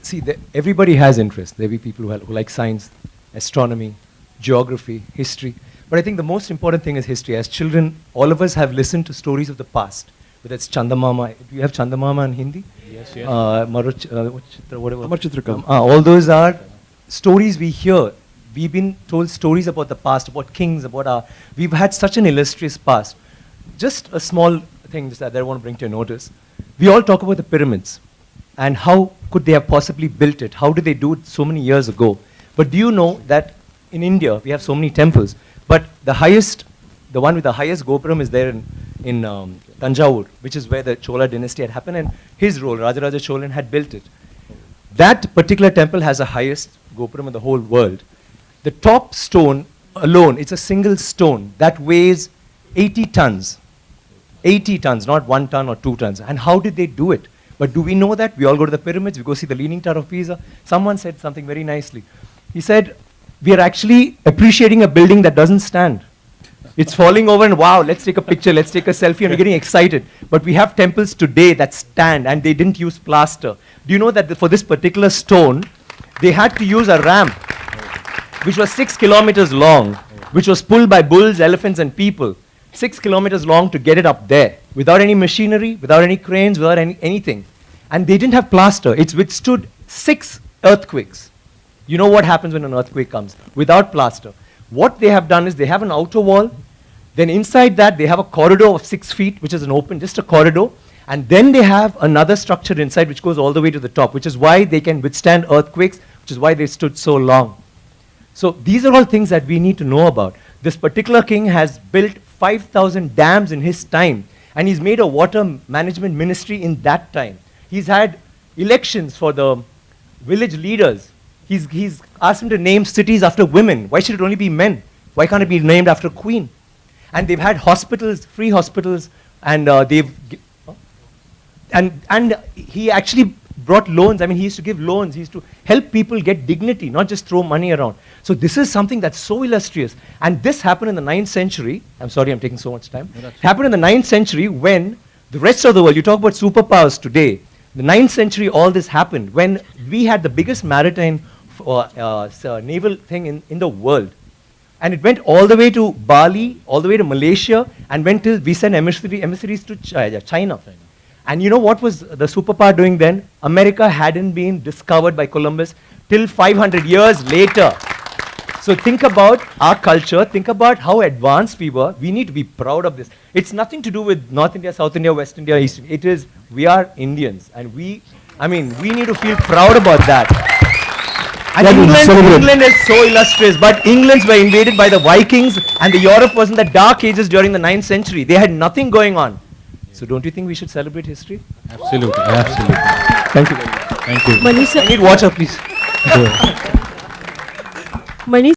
see, everybody has interest. There will be people who like science, astronomy, geography, history. But I think the most important thing is history. As children, all of us have listened to stories of the past. Whether it's Chandamama. Do you have Chandamama in Hindi? Yes, yes. Whatever. Amar Chitrakam. All those are stories we hear. We've been told stories about the past, about kings, about our... We've had such an illustrious past. Just a small thing that I want to bring to your notice. We all talk about the pyramids and how could they have possibly built it? How did they do it so many years ago? But do you know that in India, we have so many temples, but the one with the highest Gopuram is there in Tanjavur, which is where the Chola dynasty had happened, and his role, Rajaraja Cholan, had built it. That particular temple has the highest Gopuram in the whole world. The top stone alone, it's a single stone that weighs 80 tons. 80 tons, not 1 ton or 2 tons. And how did they do it? But do we know that? We all go to the pyramids, we go see the Leaning Tower of Pisa. Someone said something very nicely. He said, we are actually appreciating a building that doesn't stand. It's falling over and wow, let's take a picture, let's take a selfie, and we're getting excited. But we have temples today that stand and they didn't use plaster. Do you know that for this particular stone, they had to use a ramp, which was 6 kilometers long, which was pulled by bulls, elephants, and people. 6 kilometers long to get it up there, without any machinery, without any cranes, without anything. And they didn't have plaster. It's withstood 6 earthquakes. You know what happens when an earthquake comes? Without plaster. What they have done is they have an outer wall, then inside that they have a corridor of 6 feet, which is an open, just a corridor, and then they have another structure inside which goes all the way to the top, which is why they can withstand earthquakes, which is why they stood so long. So these are all things that we need to know about. This particular king has built 5,000 dams in his time, and he's made a water management ministry in that time. He's had elections for the village leaders. He's asked them to name cities after women. Why should it only be men? Why can't it be named after a queen? And they've had hospitals, free hospitals, and and he actually brought loans. I mean, he used to give loans. He used to help people get dignity, not just throw money around. So this is something that's so illustrious. And this happened in the 9th century. I'm sorry I'm taking so much time. No, it happened in the 9th century when the rest of the world, you talk about superpowers today, the 9th century all this happened when we had the biggest maritime naval thing in the world. And it went all the way to Bali, all the way to Malaysia, and went till we sent emissaries to China. And you know what was the superpower doing then? America hadn't been discovered by Columbus till 500 years later. So think about our culture, think about how advanced we were. We need to be proud of this. It's nothing to do with North India, South India, West India, East India. It is, we are Indians. And we need to feel proud about that. And England is so illustrious, but Englands were invaded by the Vikings, and the Europe was in the dark ages during the 9th century. They had nothing going on. So don't you think we should celebrate history? Absolutely, absolutely. Thank you very much. Thank you. Manish, I need water, please. Manish